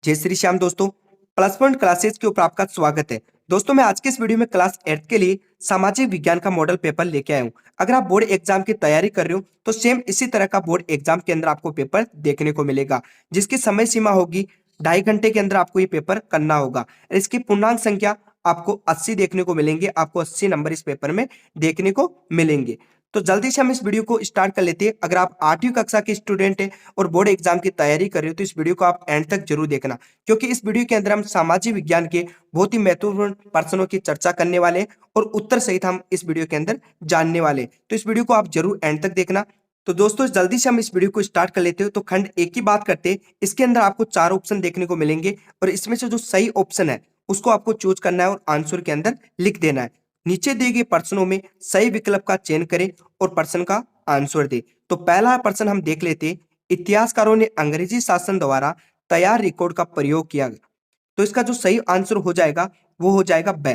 जय श्री श्याम दोस्तों। Plus one classes के ऊपर आपका स्वागत है। दोस्तों मैं आज के इस वीडियो में क्लास 8 के लिए सामाजिक विज्ञान का मॉडल पेपर लेके आया हूँ। अगर आप बोर्ड एग्जाम की तैयारी कर रहे हो तो सेम इसी तरह का बोर्ड एग्जाम के अंदर आपको पेपर देखने को मिलेगा, जिसकी समय सीमा होगी 2.5 घंटे के अंदर आपको ये पेपर करना होगा। इसकी पूर्णांक संख्या आपको 80 देखने को मिलेंगे, आपको 80 नंबर इस पेपर में देखने को मिलेंगे। तो जल्दी से हम इस वीडियो को स्टार्ट कर लेते हैं। अगर आप 8वीं कक्षा के स्टूडेंट हैं और बोर्ड एग्जाम की तैयारी कर रहे हो तो इस वीडियो को आप एंड तक जरूर देखना, क्योंकि इस वीडियो के अंदर हम सामाजिक विज्ञान के बहुत ही महत्वपूर्ण प्रश्नों की चर्चा करने वाले हैं और उत्तर सहित हम इस वीडियो के अंदर जानने वाले हैं। तो इस वीडियो को आप जरूर एंड तक देखना। तो दोस्तों जल्दी से हम इस वीडियो को स्टार्ट कर लेते हो। तो खंड एक की बात करते हैं। इसके अंदर आपको 4 ऑप्शन देखने को मिलेंगे और इसमें से जो सही ऑप्शन है उसको आपको चूज करना है और आंसर के अंदर लिख देना है। नीचे दिए गए प्रश्नों में सही विकल्प का चयन करें और प्रश्न का आंसर दे। तो पहला प्रश्न हम देख लेते। इतिहासकारों ने अंग्रेजी शासन द्वारा तैयार रिकॉर्ड का प्रयोग किया। तो इसका जो सही आंसर हो जाएगा वो हो जाएगा ब,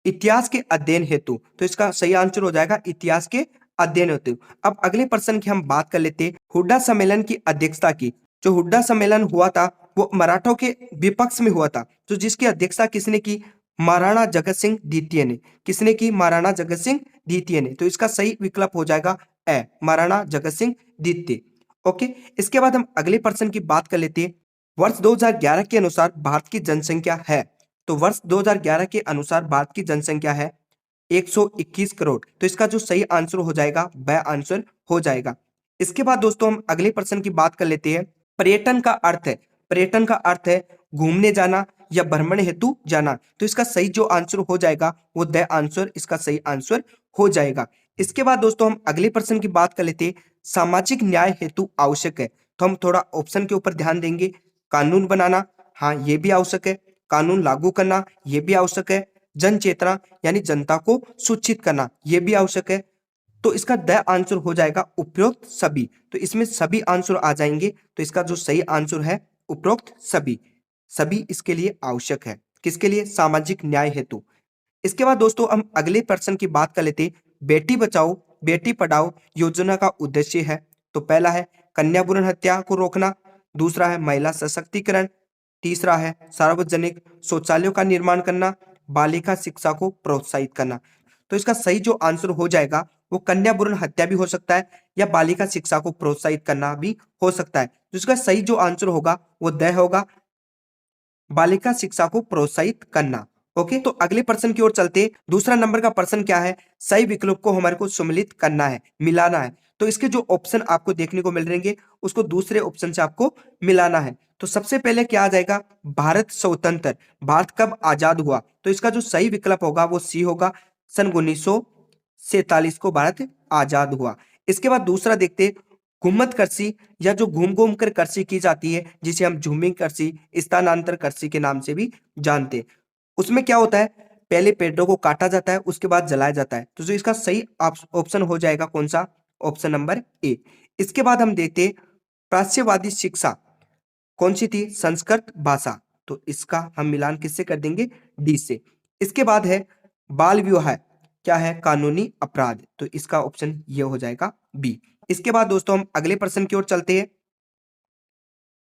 इतिहास के अध्ययन हेतु। तो इसका सही आंसर हो जाएगा इतिहास के अध्ययन हेतु। अब अगले प्रश्न की हम बात कर लेते हैं। हुड्डा सम्मेलन की अध्यक्षता की। जो हुड्डा सम्मेलन हुआ था वो मराठों के विपक्ष में हुआ था। तो जिसकी अध्यक्षता किसने की? महाराणा जगत सिंह द्वितीय ने। किसने की? महाराणा जगत सिंह द्वितीय ने। तो इसका सही विकल्प हो जाएगा ए, महाराणा जगत सिंह द्वितीय। ओके, इसके बाद हम अगले प्रश्न की बात कर लेते हैं। वर्ष 2011 के अनुसार भारत की जनसंख्या है। तो वर्ष 2011 के अनुसार भारत की जनसंख्या है 121 करोड़। तो इसका जो सही आंसर हो जाएगा वह आंसर हो जाएगा। इसके बाद दोस्तों हम अगले प्रश्न की बात कर लेते हैं। पर्यटन का अर्थ है, पर्यटन का अर्थ है घूमने जाना या भ्रमण हेतु जाना। तो इसका सही जो आंसर हो जाएगा वो द आंसर इसका सही आंसर हो जाएगा। इसके बाद दोस्तों हम अगले प्रश्न की बात कर लेते हैं। सामाजिक न्याय हेतु आवश्यक है। तो हम थोड़ा ऑप्शन के ऊपर ध्यान देंगे। कानून बनाना, हाँ ये भी आवश्यक है। कानून लागू करना, ये भी आवश्यक है। जन चेतना यानी जनता को सूचित करना, ये भी आवश्यक है। तो इसका द आंसर हो जाएगा उपरोक्त सभी। तो इसमें सभी आंसर आ जाएंगे। तो इसका जो सही आंसर है उपरोक्त सभी, सभी इसके लिए आवश्यक है। किसके लिए? सामाजिक न्याय हेतु। इसके बाद दोस्तों हम अगले प्रश्न की बात कर लेते हैं। बेटी बचाओ बेटी पढ़ाओ योजना का उद्देश्य है। तो पहला है कन्या भ्रूण हत्या को रोकना, दूसरा है महिला सशक्तिकरण, तीसरा है सार्वजनिक शौचालयों का निर्माण करना, बालिका शिक्षा को प्रोत्साहित करना। तो इसका सही जो आंसर हो जाएगा वो कन्या भ्रूण हत्या भी हो सकता है या बालिका शिक्षा को प्रोत्साहित करना भी हो सकता है। तो इसका सही जो आंसर होगा वो द होगा, बालिका शिक्षा को प्रोत्साहित करना। ओके, तो अगले प्रश्न की ओर चलते। दूसरा नंबर का प्रश्न क्या है? सही विकल्प को हमारे को सम्मिलित करना है, मिलाना है। तो इसके जो ऑप्शन आपको देखने को मिल रहेंगे उसको दूसरे ऑप्शन से आपको मिलाना है। तो सबसे पहले क्या आ जाएगा? भारत स्वतंत्र, भारत कब आजाद हुआ? तो इसका जो सही विकल्प होगा वो सी होगा, सन 1947 को भारत आजाद हुआ। इसके बाद दूसरा देखते, घुमत कृषि या जो घूम घूम कर कृषि की जाती है जिसे हम झूमिंग कृषि, स्थानांतर कृषि के नाम से भी जानते हैं। उसमें क्या होता है? पहले पेड़ों को काटा जाता है उसके बाद जलाया जाता है। तो जो इसका सही ऑप्शन हो जाएगा कौन सा? Option number A. इसके बाद हम देखते हैं प्राच्यवादी शिक्षा कौन सी थी? संस्कृत भाषा। तो इसका हम मिलान किससे कर देंगे? डी से। इसके बाद है बाल विवाह क्या है? कानूनी अपराध। तो इसका ऑप्शन ये हो जाएगा बी। इसके बाद दोस्तों हम अगले प्रश्न की ओर चलते हैं।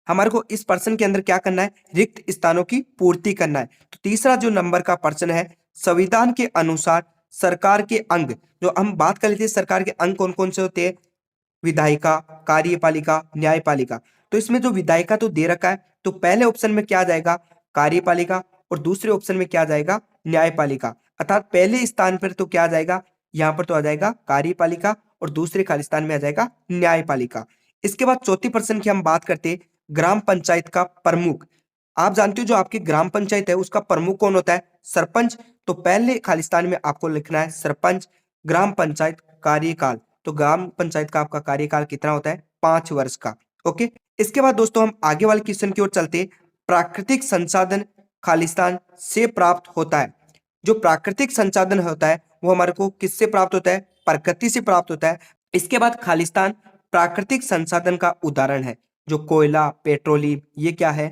हमारे को इस प्रश्न के अंदर क्या करना है? रिक्त स्थानों की पूर्ति करना है। तो तीसरा जो नंबर का प्रश्न है, संविधान के अनुसार सरकार के अंग, जो हम बात कर लेते हैं सरकार के अंग कौन कौन से होते हैं? विधायिका, कार्यपालिका, न्यायपालिका। तो इसमें जो विधायिका तो दे रखा है, तो पहले ऑप्शन में क्या आ जाएगा? कार्यपालिका, और दूसरे ऑप्शन में क्या आ जाएगा? न्यायपालिका। अर्थात पहले स्थान पर तो क्या आ जाएगा? यहाँ पर तो आ जाएगा कार्यपालिका और दूसरे खाली स्थान में आ जाएगा न्यायपालिका। इसके बाद चौथी प्रश्न की हम बात करते हैं। ग्राम पंचायत का प्रमुख, आप जानते हो जो आपकी ग्राम पंचायत है उसका प्रमुख कौन होता है? सरपंच। तो पहले खालिस्तान में आपको लिखना है सरपंच। ग्राम पंचायत कार्यकाल, तो ग्राम पंचायत का आपका कार्यकाल कितना होता है? 5 वर्ष का। ओके, इसके बाद दोस्तों हम आगे वाले क्वेश्चन की ओर चलते हैं। प्राकृतिक संसाधन खालिस्तान से प्राप्त होता है। जो प्राकृतिक संसाधन होता है वो हमारे को किससे प्राप्त होता है? प्रकृति से प्राप्त होता है। इसके बाद खालिस्तान प्राकृतिक संसाधन का उदाहरण है। जो कोयला, पेट्रोलियम, ये क्या है?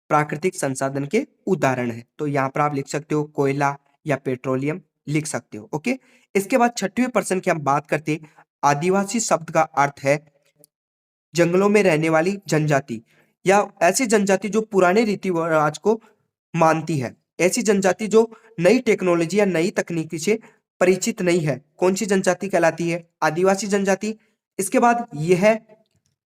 प्राकृतिक संसाधन के उदाहरण है। तो यहाँ पर आप लिख सकते हो कोयला या पेट्रोलियम लिख सकते हो। ओके, इसके बाद छठवें प्रश्न की हम बात करते हैं। आदिवासी शब्द का अर्थ है जंगलों में रहने वाली जनजाति। या ऐसी जनजाति जो पुराने रीति रिवाज को मानती है, ऐसी जनजाति जो नई टेक्नोलॉजी या नई तकनीकी से परिचित नहीं है, कौन सी जनजाति कहलाती है? आदिवासी जनजाति। इसके बाद यह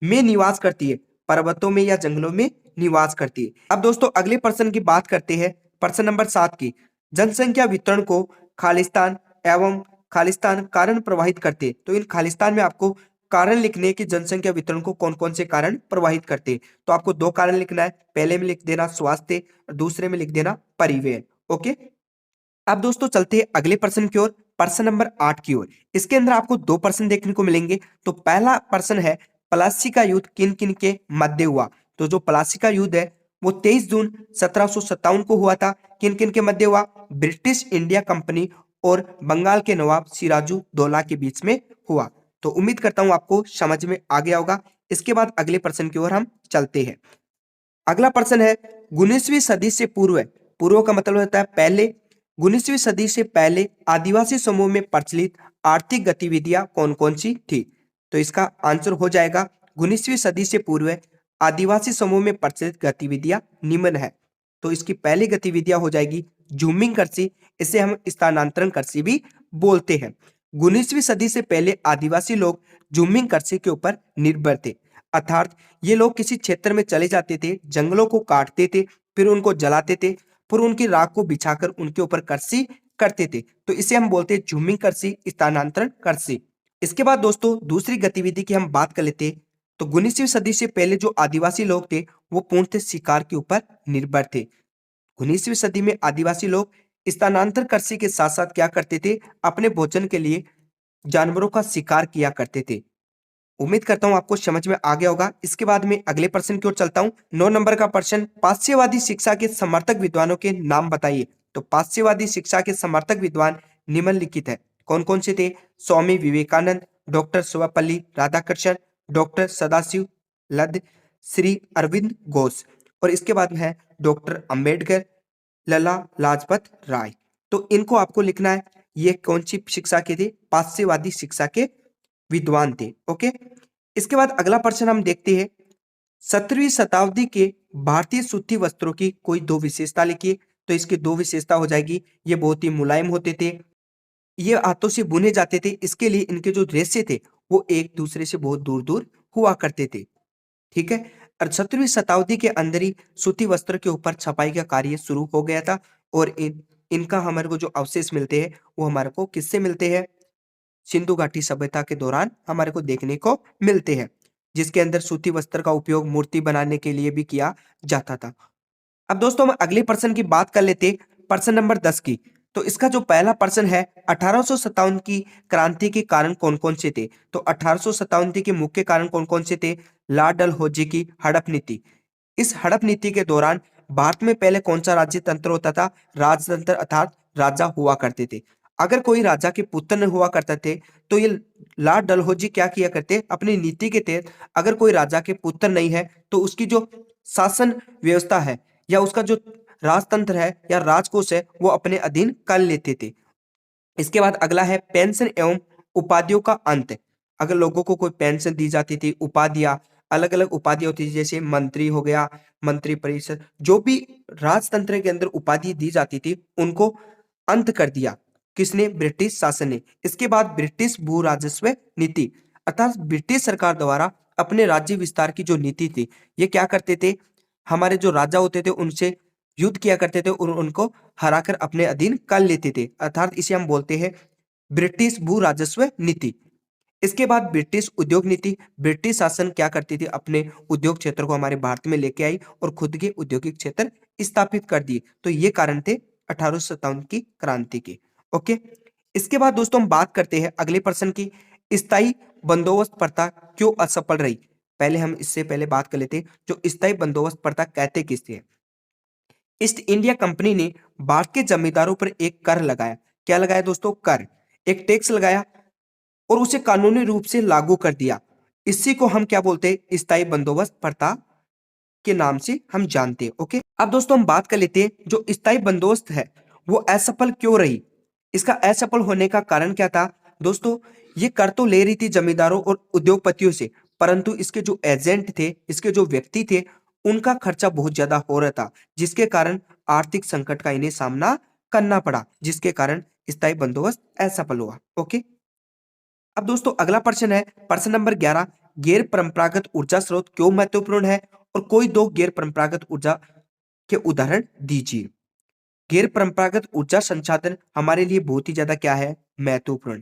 में निवास करती है, पर्वतों में या जंगलों में निवास करती है। अब दोस्तों अगले प्रश्न की बात करते हैं, प्रश्न नंबर 7 की। जनसंख्या वितरण को खालिस्तान एवं खालिस्तान कारण प्रभावित करते हैं। तो इन खालिस्तान में आपको कारण लिखने हैं कि जनसंख्या वितरण को कौन कौन से कारण प्रभावित करते हैं। तो आपको 2 कारण लिखना है, पहले में लिख देना स्वास्थ्य और दूसरे में लिख देना परिवहन। ओके, अब दोस्तों चलते हैं अगले प्रश्न की ओर, प्रश्न नंबर 8 की ओर। इसके अंदर आपको 2 प्रश्न देखने को मिलेंगे। तो पहला प्रश्न है, प्लासी का युद्ध किन किन के मध्य हुआ? तो जो प्लासी का युद्ध है वो 23 जून 1757 को हुआ था। किन किन के मध्य हुआ? ब्रिटिश इंडिया कंपनी और बंगाल के नवाब सिराजू दौला के बीच में हुआ। तो उम्मीद करता हूं आपको समझ में आ गया होगा। इसके बाद अगले प्रश्न की ओर हम चलते हैं। अगला प्रश्न है, 19वीं सदी से पूर्व, पूर्व का मतलब होता है पहले, 19वीं सदी से पहले आदिवासी समूह में प्रचलित आर्थिक गतिविधियां कौन कौन सी थी? तो इसका आंसर हो जाएगा 19वीं सदी से पूर्व आदिवासी समूह में प्रचलित गतिविधियां निम्न है। तो इसकी पहली गतिविधियां हो जाएगी जूमिंग कृषि, इसे हम स्थानांतरण कृषि भी बोलते हैं। 19वीं सदी से पहले आदिवासी लोग जूमिंग कृषि के ऊपर निर्भर थे, अर्थात ये लोग किसी क्षेत्र में चले जाते थे, जंगलों को काटते थे, फिर उनको जलाते थे, फिर उनकी राख को बिछाकर उनके ऊपर कृषि करते थे। तो इसे हम बोलते हैं जूमिंग कृषि, स्थानांतरण कृषि। इसके बाद दोस्तों दूसरी गतिविधि की हम बात कर लेते हैं। तो 19वीं सदी से पहले जो आदिवासी लोग थे वो पूर्णतः शिकार के ऊपर निर्भर थे। 19वीं सदी में आदिवासी लोग स्थानांतरण कृषि के साथ साथ क्या करते थे? अपने भोजन के लिए जानवरों का शिकार किया करते थे। उम्मीद करता हूं आपको समझ में आ गया होगा। इसके बाद में अगले प्रश्न की ओर चलता हूं। 9 नंबर का प्रश्न, पाश्चात्यवादी शिक्षा के समर्थक विद्वानों के नाम बताइए। तो पाश्चात्यवादी शिक्षा के समर्थक विद्वान निम्नलिखित है। कौन कौन से थे? स्वामी विवेकानंद, डॉक्टर सर्वपल्ली राधाकृष्णन, डॉक्टर सदाशिव लद, श्री अरविंद घोष, और इसके बाद में है डॉक्टर अंबेडकर, लला लाजपत राय। तो इनको आपको लिखना है, ये कौन सी शिक्षा के थे? पाश्चात्यवादी शिक्षा के विद्वान थे। ओके, इसके बाद अगला प्रश्न हम देखते हैं। 17वीं शताब्दी के भारतीय सूती वस्त्रों की कोई 2 विशेषता लिखिए। तो इसकी 2 विशेषता हो जाएगी, ये बहुत ही मुलायम होते थे, ये हाथों से बुने जाते थे, इसके लिए इनके जो रेशे थे वो एक दूसरे से बहुत दूर दूर हुआ करते थे। ठीक है, और 17वीं शताब्दी के अंदर ही सूती वस्त्र के ऊपर छपाई का कार्य शुरू हो गया था। और इनका हमारे को जो अवशेष मिलते हैं वो हमारे को किससे मिलते हैं? सिंधु घाटी सभ्यता के दौरान हमारे को देखने को मिलते हैं, जिसके अंदर सूती वस्त्र का उपयोग मूर्ति बनाने के लिए भी किया जाता था। अब दोस्तों हम अगले प्रश्न की बात कर लेते, प्रश्न नंबर 10 की। तो इसका जो पहला प्रश्न है, 1857 की क्रांति के कारण कौन कौन से थे? तो 1857 के मुख्य कारण कौन कौन से थे? लॉर्ड डलहौजी की हड़प नीति। इस हड़प नीति के दौरान भारत में पहले कौन सा राज्य तंत्र होता था? राजतंत्र, अर्थात राजा हुआ करते थे। अगर कोई राजा के पुत्र न हुआ करते थे तो ये लॉर्ड डलहौजी क्या किया करते? अपनी नीति के तहत अगर कोई राजा के पुत्र नहीं है तो उसकी जो शासन व्यवस्था है या उसका जो राजतंत्र है या राजकोष है वो अपने अधीन कर लेते थे। इसके बाद अगला है पेंशन एवं उपाधियों का अंत। अगर लोगों को कोई पेंशन दी जाती थी, उपाधियां, अलग अलग उपाधियां होती थी, जैसे मंत्री हो गया, मंत्री परिषद, जो भी राजतंत्र के अंदर उपाधि दी जाती थी उनको अंत कर दिया। किसने? ब्रिटिश शासन ने। इसके बाद ब्रिटिश भू राजस्व नीति, अर्थात ब्रिटिश सरकार द्वारा अपने राज्य विस्तार की जो नीति थी, ये क्या करते थे? हमारे जो राजा होते थे उनसे युद्ध किया करते थे और उनको हराकर अपने अधीन कर लेते थे, अर्थात इसे हम बोलते हैं ब्रिटिश भू राजस्व नीति। इसके बाद ब्रिटिश उद्योग नीति, ब्रिटिश शासन क्या करती थी? अपने उद्योग क्षेत्र को हमारे भारत में लेके आई और खुद के औद्योगिक क्षेत्र स्थापित कर दिए। तो ये कारण थे 1857 की क्रांति के। ओके, इसके बाद दोस्तों हम बात करते हैं अगले प्रश्न की, स्थायी बंदोबस्त प्रथा क्यों असफल रही? पहले हम इससे पहले बात कर लेते हैं, जो स्थायी बंदोबस्त प्रथा कहते किसे हैं? ईस्ट इंडिया कंपनी ने भारत के जमींदारों पर एक कर लगाया। क्या लगाया दोस्तों? कर, एक टैक्स लगाया और उसे कानूनी रूप से लागू कर दिया। इसी को हम क्या बोलते हैं? स्थायी बंदोबस्त प्रथा के नाम से हम जानते हैं। ओके, अब दोस्तों हम बात कर लेते हैं जो स्थायी बंदोबस्त है वो असफल क्यों रही। इसका असफल होने का कारण क्या था? दोस्तों ये कर तो ले रही थी जमींदारों और उद्योगपतियों से, परंतु इसके जो एजेंट थे, इसके जो व्यक्ति थे, उनका खर्चा बहुत ज्यादा हो रहा था, जिसके कारण आर्थिक संकट का इन्हें सामना करना पड़ा, जिसके कारण स्थायी बंदोबस्त असफल हुआ। ओके, अब दोस्तों अगला प्रश्न है प्रश्न नंबर 11, गैर परंपरागत ऊर्जा स्रोत क्यों महत्वपूर्ण है और कोई दो गैर परंपरागत ऊर्जा के उदाहरण दीजिए। गैर परंपरागत ऊर्जा संसाधन हमारे लिए बहुत ही ज्यादा क्या है, महत्वपूर्ण।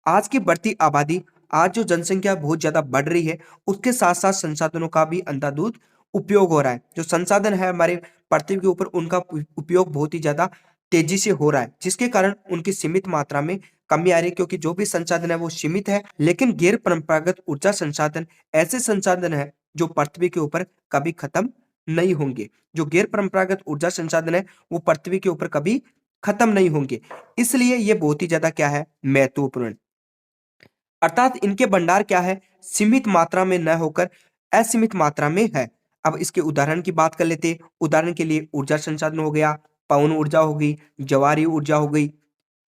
आज की बढ़ती आबादी, आज जो जनसंख्या बहुत ज्यादा बढ़ रही है, उसके साथ साथ संसाधनों का भी अंधाधुंध उपयोग हो रहा है। जो संसाधन है हमारे पृथ्वी के ऊपर, उनका उपयोग बहुत ही ज्यादा तेजी से हो रहा है, जिसके कारण उनकी सीमित मात्रा में कमी आ रही है, क्योंकि जो भी संसाधन है वो सीमित है। लेकिन गैर परंपरागत ऊर्जा संसाधन ऐसे संसाधन है जो पृथ्वी के ऊपर कभी खत्म नहीं होंगे। जो गैर परंपरागत ऊर्जा संसाधन है वो पृथ्वी के ऊपर कभी खत्म नहीं होंगे, इसलिए ये बहुत ही ज्यादा क्या है, महत्वपूर्ण। अर्थात इनके भंडार क्या है, सीमित मात्रा में न होकर असीमित मात्रा में है। अब इसके उदाहरण की बात कर लेते हैं। उदाहरण के लिए ऊर्जा संसाधन हो गया, पवन ऊर्जा हो गई, ज्वारीय ऊर्जा हो गई,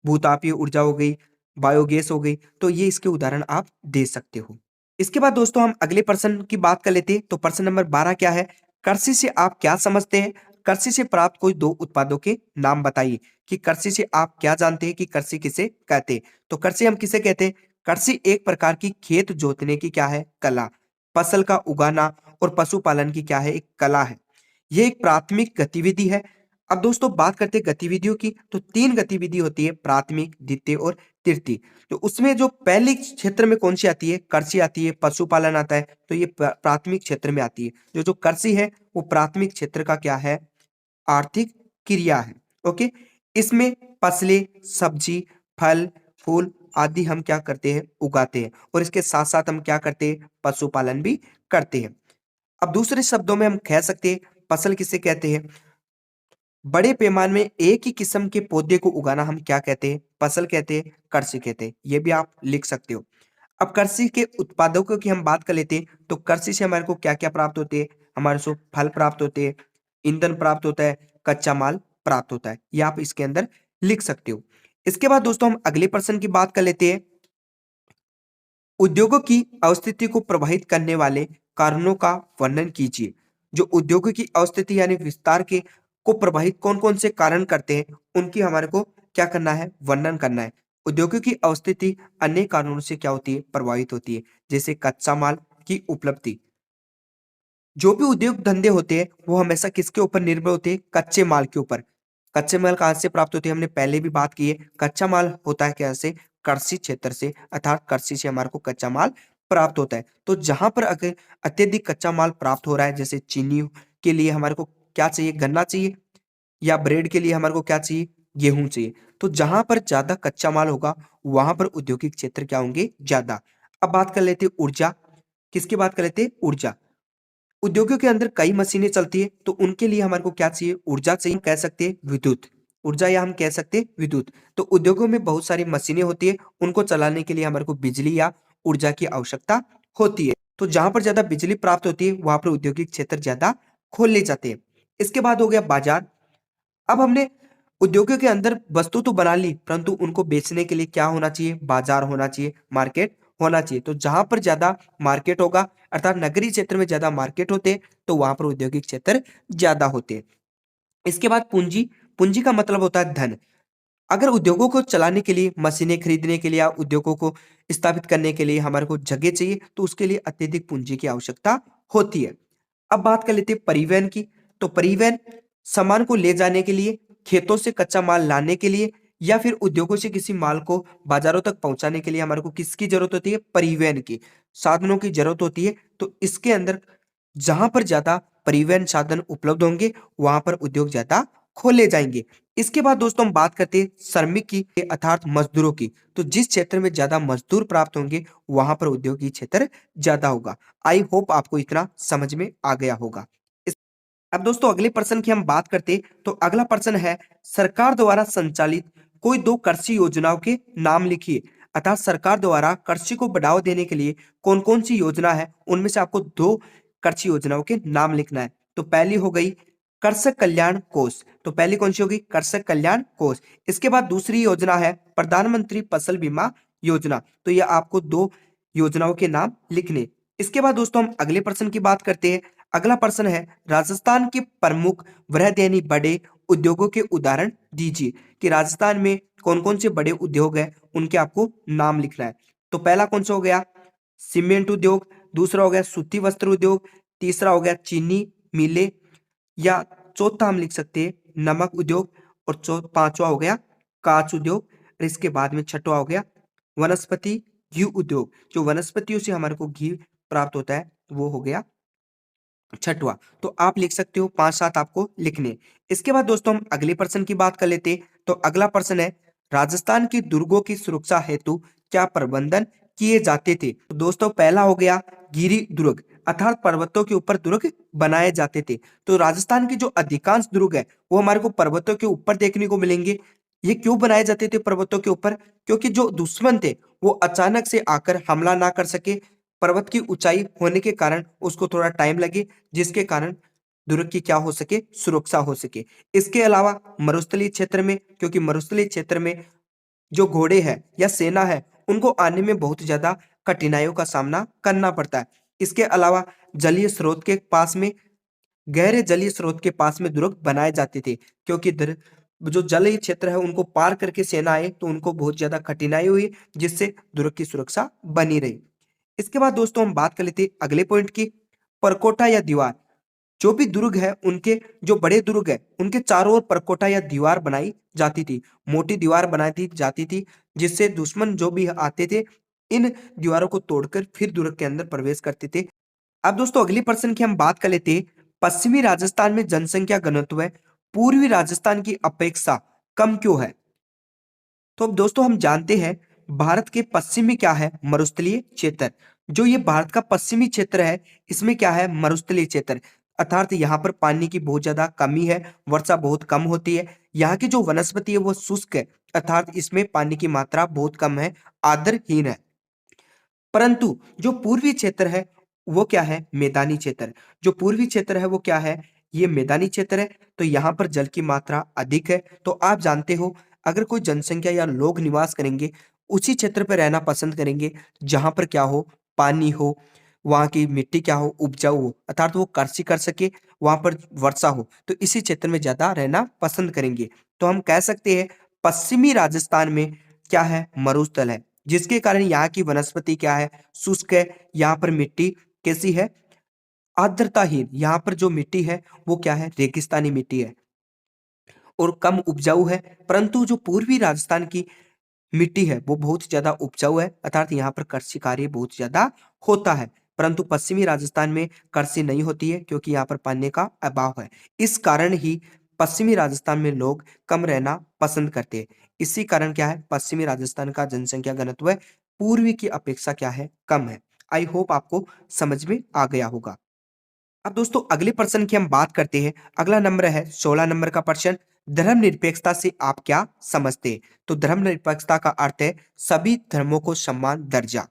भूतापीय ऊर्जा हो गई, बायोगैस हो गई। तो ये इसके उदाहरण आप दे सकते हो। इसके बाद दोस्तों हम अगले प्रश्न की बात कर लेते हैं। तो प्रश्न नंबर 12 क्या है, कृषि से आप क्या समझते हैं? कृषि से प्राप्त कोई दो उत्पादों के नाम बताइए। कि कृषि से आप क्या जानते हैं कि कृषि किसे कहते हैं? तो कृषि हम किसे कहते हैं? कृषि एक प्रकार की खेत जोतने की क्या है, कला, फसल का उगाना और पशुपालन की क्या है, एक कला है। ये एक प्राथमिक गतिविधि है। अब दोस्तों बात करते हैं गतिविधियों की, तो तीन गतिविधि होती है, प्राथमिक, द्वितीय और तृतीय। तो उसमें जो पहली क्षेत्र में कौन सी आती है, कृषि आती है, पशुपालन आता है, तो ये प्राथमिक क्षेत्र में आती है। जो जो कृषि है वो प्राथमिक क्षेत्र का क्या है, आर्थिक क्रिया है। ओके, इसमें फसलें, सब्जी, फल, फूल आदि हम क्या करते हैं, उगाते हैं, और इसके साथ साथ हम क्या करते हैं, पशुपालन भी करते हैं। अब दूसरे शब्दों में हम कह सकते हैं फसल किसे कहते हैं, बड़े पैमाने में एक ही किस्म के पौधे को उगाना हम क्या कहते हैं, फसल कहते हैं, कृषि कहते हैं। ये भी आप लिख सकते हो। अब कृषि के उत्पादकों की हम बात कर लेते हैं। तो कृषि से हमारे को क्या क्या प्राप्त होते हैं, हमारे को फल प्राप्त होते हैं, ईंधन प्राप्त होता है, कच्चा माल प्राप्त होता है। ये आप इसके अंदर लिख सकते हो। इसके बाद दोस्तों हम अगले प्रश्न की बात कर लेते हैं। उद्योगों की अवस्थिति को प्रभावित करने वाले कारणों का वर्णन कीजिए। जो उद्योगों की अवस्थिति यानी विस्तार के को प्रभावित कौन कौन से कारण करते हैं, उनकी हमारे को क्या करना है, वर्णन करना है। उद्योगों की अवस्थिति अनेक कारणों से क्या होती है, प्रभावित होती है। जैसे कच्चा माल की उपलब्धि, जो भी उद्योग धंधे होते हैं वो हमेशा किसके ऊपर निर्भर होते हैं, कच्चे माल के ऊपर। कच्चे माल कहाँ से प्राप्त होते हैं, हमने पहले भी बात की है। कच्चा माल होता है कैसे, कृषि क्षेत्र से, अर्थात कृषि से हमारे को कच्चा माल प्राप्त होता है। तो जहां पर अगर अत्यधिक कच्चा माल प्राप्त हो रहा है, जैसे चीनी के लिए हमारे को क्या चाहिए, गन्ना चाहिए, या ब्रेड के लिए हमारे को क्या चाहिए, गेहूं चाहिए। तो जहां पर ज्यादा कच्चा माल होगा वहां पर औद्योगिक क्षेत्र क्या होंगे, ज्यादा। अब बात कर लेते हैं ऊर्जा, किसकी बात कर लेते हैं, ऊर्जा। उद्योगों के अंदर कई मशीनें चलती है, तो उनके लिए हमारे को क्या चाहिए, ऊर्जा चाहिए, कह सकते हैं विद्युत ऊर्जा, या हम कह सकते हैं विद्युत। तो उद्योगों में बहुत सारी मशीनें होती है, उनको चलाने के लिए हमारे को बिजली या ऊर्जा की आवश्यकता होती है। तो जहां पर ज्यादा बिजली प्राप्त होती है वहां पर औद्योगिक क्षेत्र ज्यादा खोले जाते हैं। इसके बाद हो गया बाजार। अब हमने उद्योगों के अंदर वस्तु तो बना ली, परंतु उनको बेचने के लिए क्या होना चाहिए, बाजार होना चाहिए, मार्केट होना चाहिए। तो जहां पर ज्यादा मार्केट होगा, अर्थात नगरीय क्षेत्र में ज्यादा मार्केट होते हैं, तो वहां पर औद्योगिक क्षेत्र ज्यादा होते हैं। इसके बाद पूंजी, पूंजी का मतलब होता है धन। अगर उद्योगों को चलाने के लिए, मशीनें खरीदने के लिए या उद्योगों को स्थापित करने के लिए हमारे को जगह चाहिए, तो उसके लिए अत्यधिक पूंजी की आवश्यकता होती है। अब बात कर लेते हैं परिवहन की। तो परिवहन सामान को ले जाने के लिए, खेतों से कच्चा माल लाने के लिए, या फिर उद्योगों से किसी माल को बाजारों तक पहुंचाने के लिए हमारे को किसकी जरूरत होती है, परिवहन की, साधनों की जरूरत होती है। तो इसके अंदर जहां पर ज्यादा परिवहन साधन उपलब्ध होंगे वहां पर उद्योग ज्यादा खोले जाएंगे। इसके बाद दोस्तों हम बात करते हैं श्रमिक की, अर्थात मजदूरों की। तो जिस क्षेत्र में ज्यादा मजदूर प्राप्त होंगे वहां पर औद्योगिक क्षेत्र ज्यादा होगा। आई होप आपको इतना समझ में आ गया होगा। अब दोस्तों अगले प्रश्न की हम बात करते हैं। तो अगला प्रश्न है, सरकार द्वारा संचालित कोई दो कृषि योजनाओं के नाम लिखिए। अर्थात सरकार द्वारा कृषि को बढ़ावा देने के लिए कौन कौन सी योजना है, उनमें से आपको दो कृषि योजनाओं के नाम लिखना है। तो पहली हो गई कृषक कल्याण कोष। तो पहली कौन सी होगी, कृषक कल्याण कोष। इसके बाद दूसरी योजना है प्रधानमंत्री फसल बीमा योजना। तो यह आपको दो योजनाओं के नाम लिखने। इसके बाद दोस्तों हम अगले प्रश्न की बात करते हैं। अगला प्रश्न है, राजस्थान के प्रमुख वृहद यानी बड़े उद्योगों के उदाहरण दीजिए। कि राजस्थान में कौन कौन से बड़े उद्योग है उनके आपको नाम लिखना है। तो पहला कौन सा हो गया, सीमेंट उद्योग, दूसरा हो गया सूती वस्त्र उद्योग, तीसरा हो गया चीनी मिले, या चौथा हम लिख सकते हैं नमक उद्योग, और पांचवा हो गया कांच उद्योग, और इसके बाद में छठवा हो गया वनस्पति घी उद्योग। जो वनस्पतियों से हमारे को घी प्राप्त होता है वो हो गया छठवा। तो आप लिख सकते हो 5-7 आपको लिखने। इसके बाद दोस्तों हम अगले प्रश्न की बात कर लेते हैं। तो अगला प्रश्न है, राजस्थान की दुर्गों की सुरक्षा हेतु क्या प्रबंधन किए जाते थे। तो दोस्तों पहला हो गया गिरी दुर्ग, अर्थात पर्वतों के ऊपर दुर्ग बनाए जाते थे। तो राजस्थान की जो अधिकांश दुर्ग है वो हमारे को पर्वतों के ऊपर देखने को मिलेंगे। ये क्यों बनाए जाते थे पर्वतों के ऊपर, क्योंकि जो दुश्मन थे वो अचानक से आकर हमला ना कर सके, पर्वत की ऊंचाई होने के कारण उसको थोड़ा टाइम लगे, जिसके कारण दुर्ग की क्या हो सके, सुरक्षा हो सके। इसके अलावा मरुस्थलीय क्षेत्र में, क्योंकि मरुस्थलीय क्षेत्र में जो घोड़े हैं या सेना है उनको आने में बहुत ज्यादा कठिनाइयों का सामना करना पड़ता है। इसके अलावा जलीय स्रोत के पास में, गहरे जलीय स्रोत के पास में दुर्ग बनाए जाते थे, क्योंकि जो जलीय क्षेत्र है उनको पार करके सेना आए तो उनको बहुत ज्यादा कठिनाई हुई, जिससे दुर्ग की सुरक्षा बनी रही। इसके बाद दोस्तों हम बात कर लेते हैं अगले पॉइंट की, परकोटा या दीवार। जो भी दुर्ग है उनके, जो बड़े दुर्ग है उनके चारों ओर परकोटा या दीवार बनाई जाती थी, मोटी दीवार बनाई जाती थी, जिससे दुश्मन जो भी आते थे इन दीवारों को तोड़कर फिर दुर्ग के अंदर प्रवेश करते थे। अब दोस्तों अगली प्रश्न की हम बात कर लेते हैं, पश्चिमी राजस्थान में जनसंख्या घनत्व है पूर्वी राजस्थान की अपेक्षा कम क्यों है। तो अब दोस्तों हम जानते हैं भारत के पश्चिम में क्या है, मरुस्थलीय क्षेत्र। जो ये भारत का पश्चिमी क्षेत्र है इसमें क्या है, मरुस्थलीय क्षेत्र, अर्थात यहाँ पर पानी की बहुत ज्यादा कमी है, वर्षा बहुत कम होती है। यहाँ की जो वनस्पति है वो शुष्क है, अर्थात इसमें पानी की मात्रा बहुत कम है, आर्द्रहीन है। परंतु जो पूर्वी क्षेत्र है वो क्या है, मैदानी क्षेत्र। जो पूर्वी क्षेत्र है वो क्या है, ये मैदानी क्षेत्र है। तो यहाँ पर जल की मात्रा अधिक है। तो आप जानते हो अगर कोई जनसंख्या या लोग निवास करेंगे उसी क्षेत्र पर रहना पसंद करेंगे जहां पर क्या हो, पानी हो, वहां की मिट्टी क्या हो, उपजाऊ हो, अर्थात वो कृषि कर सके, वहां पर वर्षा हो, तो इसी क्षेत्र में ज्यादा रहना पसंद करेंगे। तो हम कह सकते हैं पश्चिमी राजस्थान में क्या है, मरुस्थल है, जिसके कारण यहाँ की वनस्पति क्या है, शुष्क है। यहाँ पर मिट्टी कैसी है, आर्द्रताहीन। यहाँ पर जो मिट्टी है वो क्या है, रेगिस्तानी मिट्टी है और कम उपजाऊ है। परंतु जो पूर्वी राजस्थान की मिट्टी है वो बहुत ज्यादा उपजाऊ है, अर्थात यहाँ पर कृषि कार्य बहुत ज्यादा होता है। परंतु पश्चिमी राजस्थान में कृषि नहीं होती है, क्योंकि यहाँ पर पानी का अभाव है। इस कारण ही पश्चिमी राजस्थान में लोग कम रहना पसंद करते हैं। इसी कारण क्या है, पश्चिमी राजस्थान का जनसंख्या घनत्व पूर्वी की अपेक्षा क्या है, कम है। आई होप आपको समझ में आ गया होगा। अब दोस्तों अगले प्रश्न की हम बात करते हैं। अगला नंबर है 16 नंबर का प्रश्न, धर्मनिरपेक्षता से आप क्या समझते हैं। तो धर्मनिरपेक्षता का अर्थ है सभी धर्मों को सम्मान दर्जा।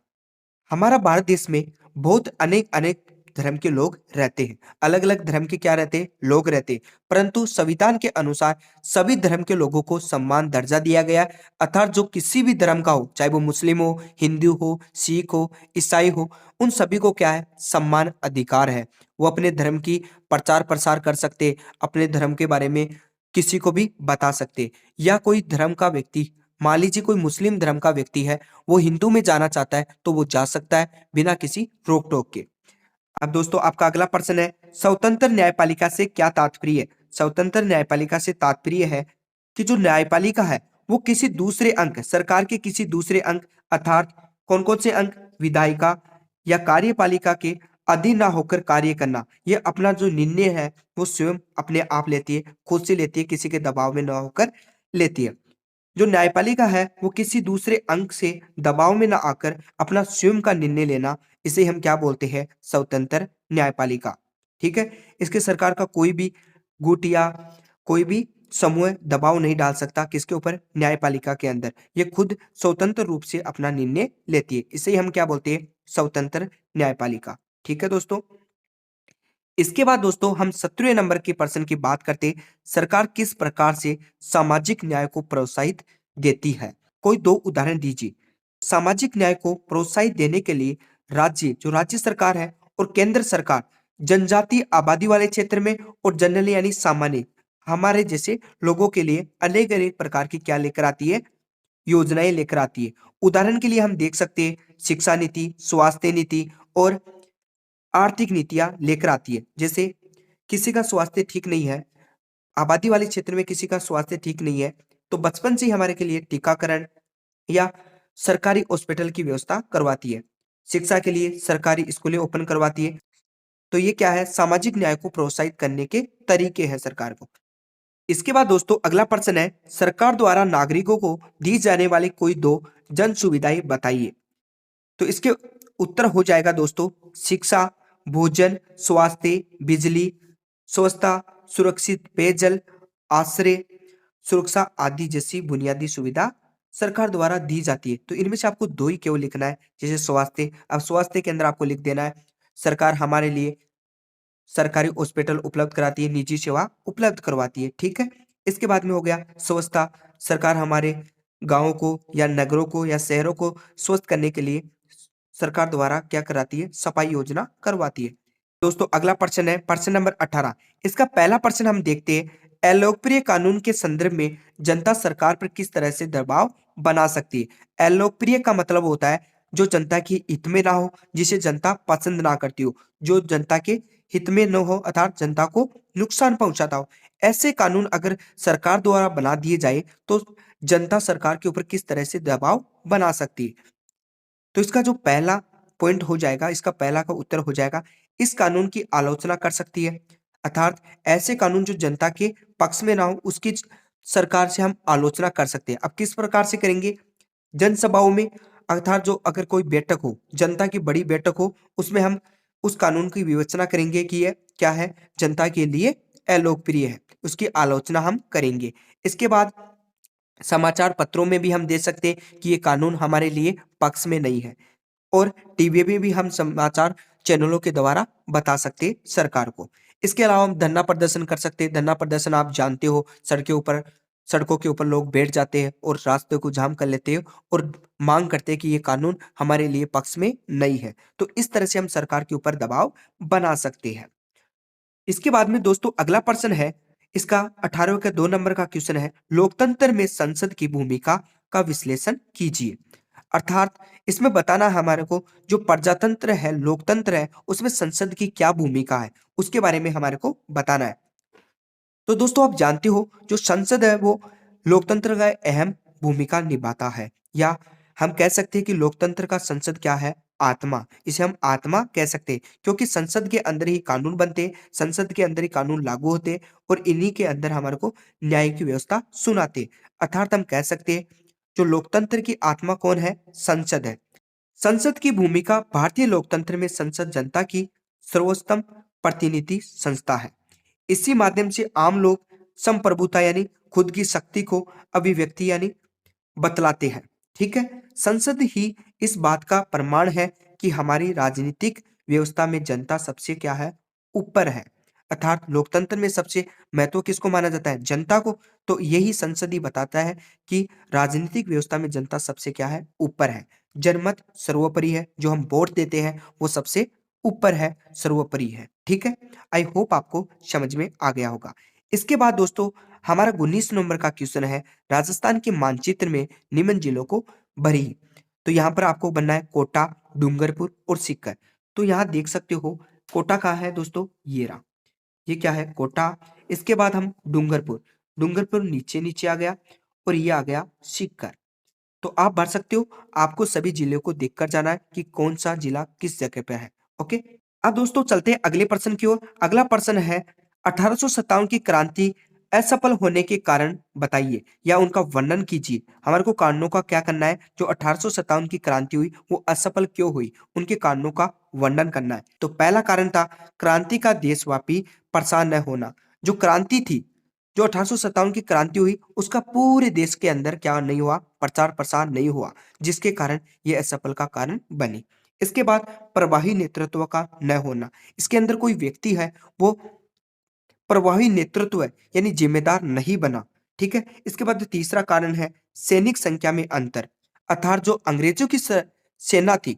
हमारा भारत देश में बहुत अनेक अनेक धर्म के लोग रहते हैं, अलग अलग धर्म के क्या रहते हैं, लोग रहते हैं। परंतु संविधान के अनुसार सभी धर्म के लोगों को सम्मान दर्जा दिया गया है, अर्थात जो किसी भी धर्म का हो, चाहे वो मुस्लिम हो, हिंदू हो, सिख हो, ईसाई हो, उन सभी को क्या है, सम्मान अधिकार है। वो अपने धर्म की प्रचार प्रसार कर सकते, अपने धर्म के बारे में किसी को भी बता सकते। या कोई धर्म का व्यक्ति, मान लीजिए कोई मुस्लिम धर्म का व्यक्ति है, वो हिंदू में जाना चाहता है तो वो जा सकता है बिना किसी रोक टोक के। अब दोस्तों आपका अगला प्रश्न है, स्वतंत्र न्यायपालिका से क्या तात्पर्य है। स्वतंत्र न्यायपालिका से तात्पर्य है कि जो न्यायपालिका है वो किसी दूसरे अंग, सरकार के किसी दूसरे अंग, अर्थात कौन कौन से अंग, विधायिका या कार्यपालिका के अधीन ना होकर कार्य करना। ये अपना जो निर्णय है वो स्वयं अपने आप लेती है, खुद से लेती है, किसी के दबाव में ना होकर लेती है। जो न्यायपालिका है वो किसी दूसरे अंग से दबाव में ना आकर अपना स्वयं का निर्णय लेना, इसे हम क्या बोलते हैं, स्वतंत्र न्यायपालिका। ठीक है, इसके सरकार का कोई भी गुट या कोई भी समूह दबाव नहीं डाल सकता किसके ऊपर, न्यायपालिका के अंदर। ये खुद स्वतंत्र रूप से अपना निर्णय लेती है, इसे हम क्या बोलते हैं, स्वतंत्र न्यायपालिका। ठीक है दोस्तों। इसके बाद दोस्तों हम 17वें नंबर के प्रश्न की बात करते हैं, सरकार किस प्रकार से सामाजिक न्याय को प्रोत्साहित देती है। कोई दो उदाहरण दीजिए। सामाजिक न्याय को प्रोत्साहित देने के लिए राज्य, जो राज्य सरकार है और केंद्र सरकार जनजातीय आबादी वाले क्षेत्र में, और जनरल यानी सामान्य हमारे जैसे लोगों के लिए अलग अलग प्रकार की क्या लेकर आती है, योजनाएं लेकर आती है। उदाहरण के लिए हम देख सकते हैं शिक्षा नीति, स्वास्थ्य नीति और आर्थिक नीतियां लेकर आती है। जैसे किसी का स्वास्थ्य ठीक नहीं है, आबादी वाले क्षेत्र में किसी का स्वास्थ्य ठीक नहीं है, तो बचपन से ही हमारे के लिए टीकाकरण या सरकारी हॉस्पिटल की व्यवस्था करवाती है। शिक्षा के लिए सरकारी स्कूलें ओपन करवाती है। तो ये क्या है, सामाजिक न्याय को प्रोत्साहित करने के तरीके हैं सरकार को। इसके बाद दोस्तों अगला प्रश्न है, सरकार द्वारा नागरिकों को दी जाने वाली कोई दो जन सुविधाएं बताइए। तो इसके उत्तर हो जाएगा दोस्तों शिक्षा, भोजन, स्वास्थ्य, बिजली, स्वच्छता, सुरक्षित पेयजल, आश्रय, सुरक्षा आदि जैसी बुनियादी सुविधा सरकार द्वारा दी जाती है। तो इनमें से आपको दो ही केवल लिखना है। जैसे स्वास्थ्य, अब स्वास्थ्य के अंदर आपको लिख देना है सरकार हमारे लिए सरकारी हॉस्पिटल उपलब्ध कराती है, निजी सेवा उपलब्ध करवाती है, ठीक है। इसके बाद में हो गया स्वच्छता, सरकार हमारे गांवों को या नगरों को या शहरों को स्वस्थ करने के लिए सरकार द्वारा क्या कराती है, सफाई योजना करवाती है। दोस्तों अगला प्रश्न है प्रश्न नंबर 18। इसका पहला प्रश्न हम देखते हैं, अलोकप्रिय कानून के संदर्भ में जनता सरकार पर किस तरह से दबाव बना सकती है। अलोकप्रिय का मतलब होता है जो जनता के हित में ना हो, जिसे जनता पसंद ना करती हो, जो जनता के हित में न हो अर्थात जनता को नुकसान पहुंचाता हो। ऐसे कानून अगर सरकार द्वारा बना दिए जाए तो जनता सरकार के ऊपर किस तरह से दबाव बना सकती है। तो इसका जो पहला पॉइंट हो जाएगा, इसका पहला का उत्तर हो जाएगा, इस कानून की आलोचना कर सकती है। अर्थात ऐसे कानून जो जनता के पक्ष में ना हो उसकी सरकार से हम आलोचना कर सकते हैं। अब किस प्रकार से करेंगे, जनसभाओं में, अर्थात जो अगर कोई बैठक हो, जनता की बड़ी बैठक हो, उसमें हम उस कानून की विवेचना करेंगे कि यह क्या है, जनता के लिए अलोकप्रिय है, उसकी आलोचना हम करेंगे। इसके बाद समाचार पत्रों में भी हम दे सकते हैं कि ये कानून हमारे लिए पक्ष में नहीं है, और टीवी में भी हम समाचार चैनलों के द्वारा बता सकते हैं सरकार को। इसके अलावा हम धरना प्रदर्शन कर सकते हैं। धरना प्रदर्शन आप जानते हो, सड़कों के ऊपर लोग बैठ जाते हैं और रास्ते को जाम कर लेते हैं और मांग करते हैं कि ये कानून हमारे लिए पक्ष में नहीं है। तो इस तरह से हम सरकार के ऊपर दबाव बना सकते हैं। इसके बाद में दोस्तों अगला प्रश्न है, इसका 18वें का 2 नंबर का क्वेश्चन है, लोकतंत्र में संसद की भूमिका का विश्लेषण कीजिए। अर्थात इसमें बताना है हमारे को जो प्रजातंत्र है, लोकतंत्र है, उसमें संसद की क्या भूमिका है, उसके बारे में हमारे को बताना है। तो दोस्तों आप जानते हो जो संसद है वो लोकतंत्र का अहम भूमिका निभाता है, या हम कह सकते हैं कि लोकतंत्र का संसद क्या है, आत्मा। इसे हम आत्मा कह सकते हैं क्योंकि संसद के अंदर ही कानून बनते हैं, संसद के अंदर ही कानून लागू होते हैं और इन्हीं के अंदर हमारे को न्याय की व्यवस्था सुनाते हैं। अर्थात हम कह सकते हैं जो लोकतंत्र की आत्मा कौन है, संसद है। संसद की भूमिका, भारतीय लोकतंत्र में संसद जनता की सर्वोत्तम प्रतिनिधि संस्था है। इसी माध्यम से आम लोग संप्रभुता यानी खुद की शक्ति को अभिव्यक्ति यानी बतलाते हैं, ठीक है। संसद ही इस बात का प्रमाण है कि हमारी राजनीतिक व्यवस्था में जनता सबसे क्या है, ऊपर है। अर्थात लोकतंत्र में सबसे महत्व किसको माना जाता है, जनता को। तो यही संसद ही बताता है कि राजनीतिक व्यवस्था में जनता सबसे क्या है, ऊपर है। जनमत सर्वोपरि है, जो हम वोट देते हैं वो सबसे ऊपर है, सर्वोपरि है, ठीक है। आई होप आपको समझ में आ गया होगा। इसके बाद दोस्तों हमारा 19 नंबर का क्वेश्चन है, राजस्थान के मानचित्र में निम्न जिलों को भरी। तो यहाँ पर आपको बनना है कोटा, डूंगरपुर और सीकर। तो यहाँ देख सकते हो कोटा कहाँ है दोस्तों, ये रहा, ये क्या है, कोटा। इसके बाद हम डूंगरपुर, डूंगरपुर नीचे नीचे आ गया और ये आ गया सीकर। तो आप भर सकते हो, आपको सभी जिलों को देखकर जाना है कि कौन सा जिला किस जगह पे है, ओके। अब दोस्तों चलते हैं अगले प्रश्न की ओर। अगला प्रश्न है, 1857 की क्रांति असफल होने के कारण बताइए या उनका वर्णन कीजिए। हमारे को कारणों का क्या करना है, जो 1857 की क्रांति हुई वो असफल क्यों हुई, उनके कारणों का वर्णन करना है। तो पहला कारण था क्रांति का देशव्यापी प्रसार न होना। जो क्रांति थी, जो 1857 की क्रांति हुई, उसका पूरे देश के अंदर क्या नहीं हुआ, प्रचार प्रसार नहीं हुआ, जिसके कारण ये असफल का कारण बनी। इसके बाद प्रवाही नेतृत्व का न होना, इसके अंदर कोई व्यक्ति है वो प्रवाही नेतृत्व है यानी जिम्मेदार नहीं बना, ठीक है। इसके बाद तीसरा कारण है सैनिक संख्या में अंतर, अर्थात जो अंग्रेजों की सेना थी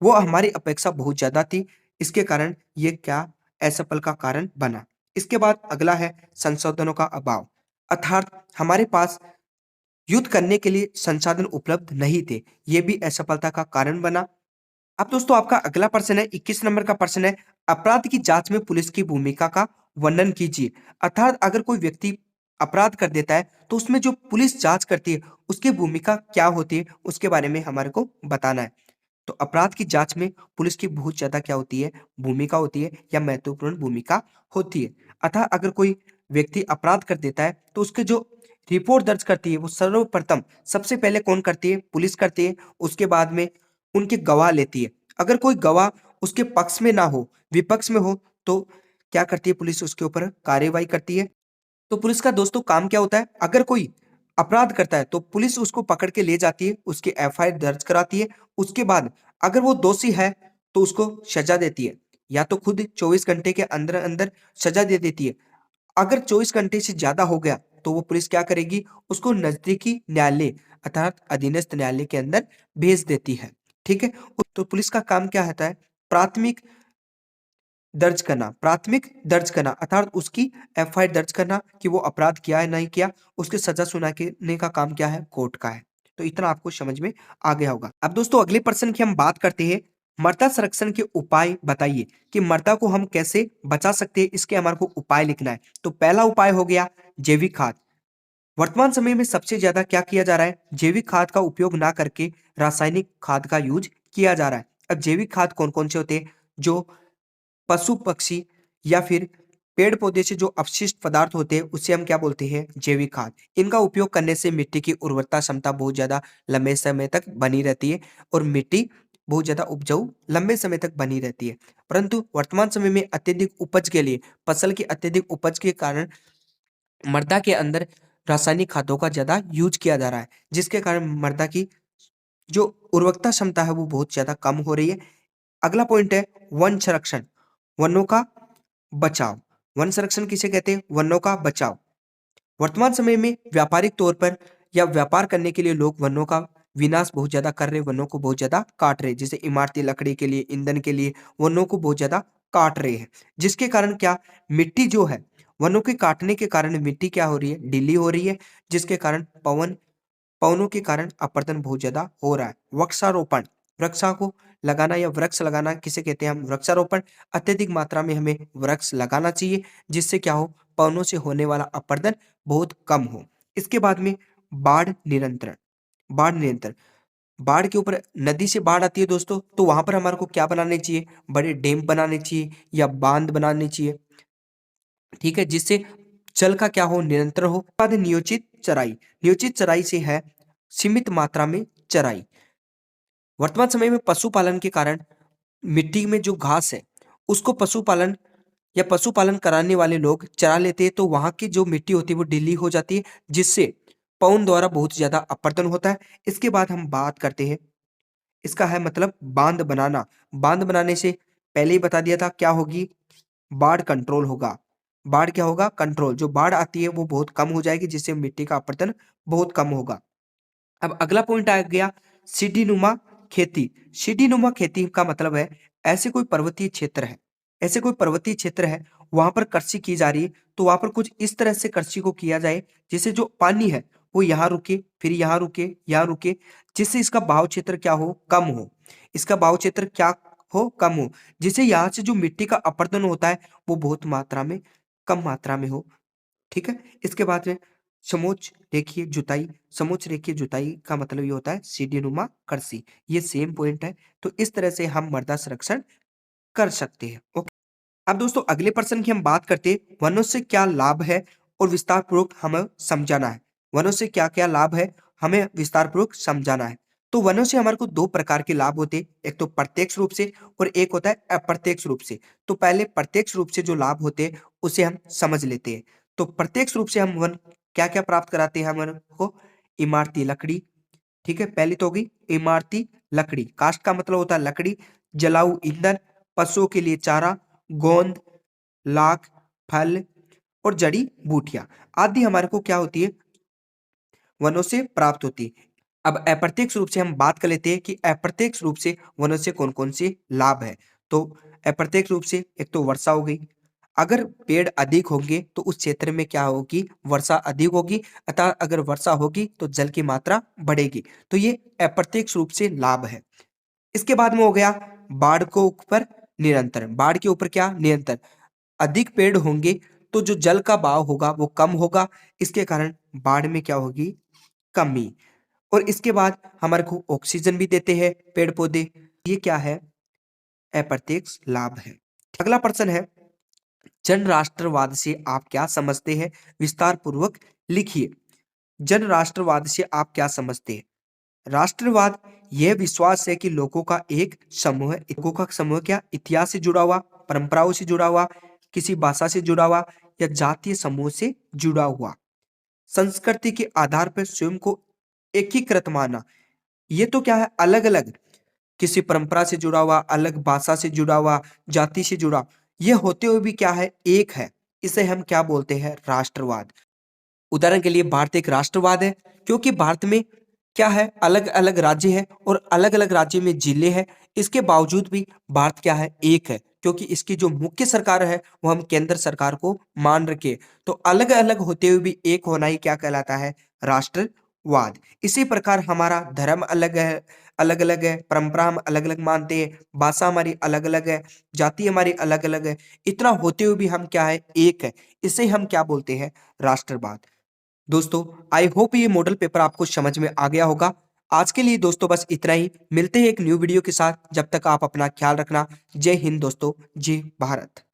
वो हमारी अपेक्षा बहुत ज्यादा थी, इसके कारण ये क्या असफल का कारण बना। इसके बाद अगला है संसाधनों का अभाव, अर्थात हमारे पास युद्ध करने के लिए संसाधन उपलब्ध नहीं थे, ये भी असफलता का कारण बना। अब दोस्तों आपका अगला प्रश्न है, 21 नंबर का प्रश्न है, अपराध की जांच में पुलिस की भूमिका का वर्णन कीजिए। अर्थात अगर कोई व्यक्ति अपराध कर देता है तो उसमें जो पुलिस जांच करती है उसकी भूमिका क्या होती है, उसके बारे में हमारे को बताना है। तो अपराध की जांच में पुलिस की बहुत ज्यादा क्या होती है, भूमिका होती है या महत्वपूर्ण भूमिका होती है। अतः अगर कोई व्यक्ति अपराध कर देता है तो उसके जो रिपोर्ट दर्ज करती है वो सर्वप्रथम सबसे पहले कौन करती है, पुलिस करती है। उसके बाद में उनके गवाह लेती है। अगर कोई गवाह उसके पक्ष में ना हो, विपक्ष में हो, तो क्या करती है पुलिस, उसके ऊपर कार्यवाही करती है। तो पुलिस का दोस्तों काम क्या होता है, अगर कोई अपराध करता है तो पुलिस उसको पकड़ के ले जाती है, उसकी एफआईआर दर्ज कराती है। उसके बाद अगर वो दोषी है तो उसको सजा देती है, या तो खुद 24 घंटे के अंदर अंदर सजा दे देती है। अगर 24 घंटे से ज्यादा हो गया तो वो पुलिस क्या करेगी, उसको नजदीकी न्यायालय अर्थात अधीनस्थ न्यायालय के अंदर भेज देती है। ठीक है। तो पुलिस का काम क्या होता है, प्राथमिक दर्ज करना, प्राथमिक दर्ज करना अर्थात उसकी एफआईआर दर्ज करना कि वो अपराध किया है नहीं किया, उसके सजा सुनाने का काम क्या है, कोर्ट का है। तो इतना आपको समझ में आ गया होगा। अब दोस्तों अगले प्रश्न की हम बात करते हैं, मृदा संरक्षण के उपाय बताइए कि मृदा को हम कैसे बचा सकते हैं, इसके हमारे को उपाय लिखना है। तो पहला उपाय हो गया जैविक खाद। वर्तमान समय में सबसे ज्यादा क्या किया जा रहा है, जैविक खाद का उपयोग ना करके रासायनिक खाद का यूज किया जा रहा है। अब जैविक खाद कौन कौन से होते हैं, जो पशु पक्षी या फिर पेड़ पौधे से जो अपशिष्ट पदार्थ होते हैं उसे हम क्या बोलते हैं, जैविक खाद। इनका उपयोग करने से मिट्टी की उर्वरता क्षमता बहुत ज्यादा लंबे समय तक बनी रहती है और मिट्टी बहुत ज्यादा उपजाऊ लंबे समय तक बनी रहती है। परंतु वर्तमान समय में अत्यधिक उपज के लिए, फसल की अत्यधिक उपज के कारण मृदा के अंदर रासायनिक खादों का ज्यादा यूज किया जा रहा है, जिसके कारण मृदा की जो उर्वरकता क्षमता है वो बहुत ज्यादा कम हो रही है। अगला पॉइंट है वन संरक्षण, वनों का बचाव। वन संरक्षण किसे कहते हैं, वनों का बचाव। वर्तमान समय में व्यापारिक तौर पर या व्यापार करने के लिए लोग वनों का विनाश बहुत ज्यादा कर रहे हैं, वनों को बहुत ज्यादा काट रहे हैं। जैसे इमारती लकड़ी के लिए, ईंधन के लिए वनों को बहुत ज्यादा काट रहे हैं, जिसके कारण क्या, मिट्टी जो है, वनों के काटने के कारण मिट्टी क्या हो रही है, ढीली हो रही है, जिसके कारण पवनों के कारण अपरदन बहुत ज्यादा हो रहा है। वृक्षारोपण, वृक्षा को लगाना या वृक्ष लगाना किसे कहते हैं, हम वृक्षारोपण। अत्यधिक मात्रा में हमें वृक्ष लगाना चाहिए, जिससे क्या हो, पवनों से होने वाला अपरदन बहुत कम हो। इसके बाद में बाढ़ नियंत्रण, बाढ़ नियंत्रण। बाढ़ के ऊपर, नदी से बाढ़ आती है दोस्तों, तो वहां पर हमारे को क्या बनाने चाहिए, बड़े डैम बनाने चाहिए या बांध बनाने चाहिए। ठीक है, जिससे जल का क्या हो, निरंतर हो। बाद नियोजित चराई, नियोजित चराई से है सीमित मात्रा में चराई। वर्तमान समय में पशुपालन के कारण मिट्टी में जो घास है उसको पशुपालन या पशुपालन कराने वाले लोग चरा लेते हैं, तो वहां की जो मिट्टी होती है वो ढीली हो जाती है, जिससे पवन द्वारा बहुत ज्यादा अपरदन होता है। इसके बाद हम बात करते हैं, इसका है मतलब बांध बनाना। बांध बनाने से पहले ही बता दिया था क्या होगी, बाढ़ कंट्रोल होगा। बाढ़ क्या होगा, कंट्रोल। जो बाढ़ आती है वो बहुत कम हो जाएगी, जिससे मिट्टी का अपरदन बहुत कम होगा। अब अगला पॉइंट आ गया सीढ़ीनुमा खेती। सीढ़ीनुमा खेती का मतलब है, ऐसे कोई पर्वतीय क्षेत्र है, ऐसे कोई पर्वतीय क्षेत्र है, वहां पर कृषि की जा रही है, तो वहां पर कुछ इस तरह से कृषि को किया जाए जिससे जो पानी है वो यहाँ रुके, फिर यहाँ रुके, यहाँ रुके, जिससे इसका बहाव क्षेत्र क्या हो, कम हो। इसका बहाव क्षेत्र क्या हो, कम हो, जिससे यहाँ से जो मिट्टी का अपरदन होता है वो बहुत मात्रा में, कम मात्रा में हो। ठीक है। इसके बाद में समोच्च रेखीय जुताई। समोच्च रेखीय जुताई का मतलब ये होता है सीढ़ीनुमा कृषि। ये सेम पॉइंट है। तो इस तरह से हम मृदा संरक्षण कर सकते हैं। ओके। अब दोस्तों अगले प्रश्न की हम बात करते हैं, वनों से क्या लाभ है और विस्तार पूर्वक हमें समझाना है। वनों से क्या क्या लाभ है, हमें विस्तार पूर्वक समझाना है। तो वनों से हमारे को दो प्रकार के लाभ होते हैं, एक तो प्रत्यक्ष रूप से और एक होता है अप्रत्यक्ष रूप से। तो पहले प्रत्यक्ष रूप से जो लाभ होते हैं उसे हम समझ लेते हैं। तो प्रत्यक्ष रूप से हम वन क्या क्या प्राप्त कराते हैं, हम को इमारती लकड़ी। ठीक है, पहली तो होगी इमारती लकड़ी। काष्ठ का मतलब होता है लकड़ी। जलाऊ ईंधन, पशुओं के लिए चारा, गोंद, लाख, फल और जड़ी बूटियां आदि हमारे को क्या होती है, वनों से प्राप्त होती है। अब अप्रत्यक्ष रूप से हम बात कर लेते हैं कि अप्रत्यक्ष रूप से वनों से कौन कौन से लाभ है। तो अप्रत्यक्ष रूप से एक तो वर्षा हो गई, अगर पेड़ अधिक होंगे तो उस क्षेत्र में क्या होगी, वर्षा अधिक होगी, अतः अगर वर्षा होगी तो जल की मात्रा बढ़ेगी। तो ये अप्रत्यक्ष रूप से लाभ है। इसके बाद में हो गया बाढ़ के ऊपर नियंत्रण। बाढ़ के ऊपर क्या नियंत्रण, अधिक पेड़ होंगे तो जो जल का बहाव होगा वो कम होगा, इसके कारण बाढ़ में क्या होगी, कमी। और इसके बाद हमारे को ऑक्सीजन भी देते हैं पेड़ पौधे, ये क्या है, अप्रत्यक्ष लाभ है। अगला प्रश्न है, जन राष्ट्रवाद से आप क्या समझते हैं, विस्तार पूर्वक लिखिए। जन राष्ट्रवाद से आप क्या समझते हैं। राष्ट्रवाद यह विश्वास है कि लोगों का एक समूह है, लोगों का समूह क्या, इतिहास से जुड़ा हुआ, परंपराओं से जुड़ा हुआ, किसी भाषा से जुड़ा हुआ या जातीय समूह से जुड़ा हुआ, संस्कृति के आधार पर स्वयं को एकीकृत माना। ये तो क्या है, अलग अलग, किसी परंपरा से जुड़ा हुआ, अलग भाषा से जुड़ा हुआ, जाति से जुड़ा, ये होते हुए भी क्या है, एक है। इसे हम क्या बोलते हैं, राष्ट्रवाद। उदाहरण के लिए भारत एक राष्ट्रवाद है क्योंकि भारत में क्या है, अलग अलग राज्य है और अलग अलग राज्य में जिले हैं, इसके बावजूद भी भारत क्या है, एक है, क्योंकि इसकी जो मुख्य सरकार है वो हम केंद्र सरकार को मान रखे। तो अलग अलग होते हुए भी एक होना ही क्या कहलाता है, राष्ट्रवाद। इसी प्रकार हमारा धर्म अलग है, अलग अलग है, परंपरा हम अलग अलग मानते हैं, भाषा हमारी अलग अलग है, जाति हमारी अलग अलग है, इतना होते हुए भी हम क्या है, एक है, इसे हम क्या बोलते हैं, राष्ट्रवाद। दोस्तों आई होप ये मॉडल पेपर आपको समझ में आ गया होगा। आज के लिए दोस्तों बस इतना ही, मिलते हैं एक न्यू वीडियो के साथ, जब तक आप अपना ख्याल रखना। जय हिंद दोस्तों, जय भारत।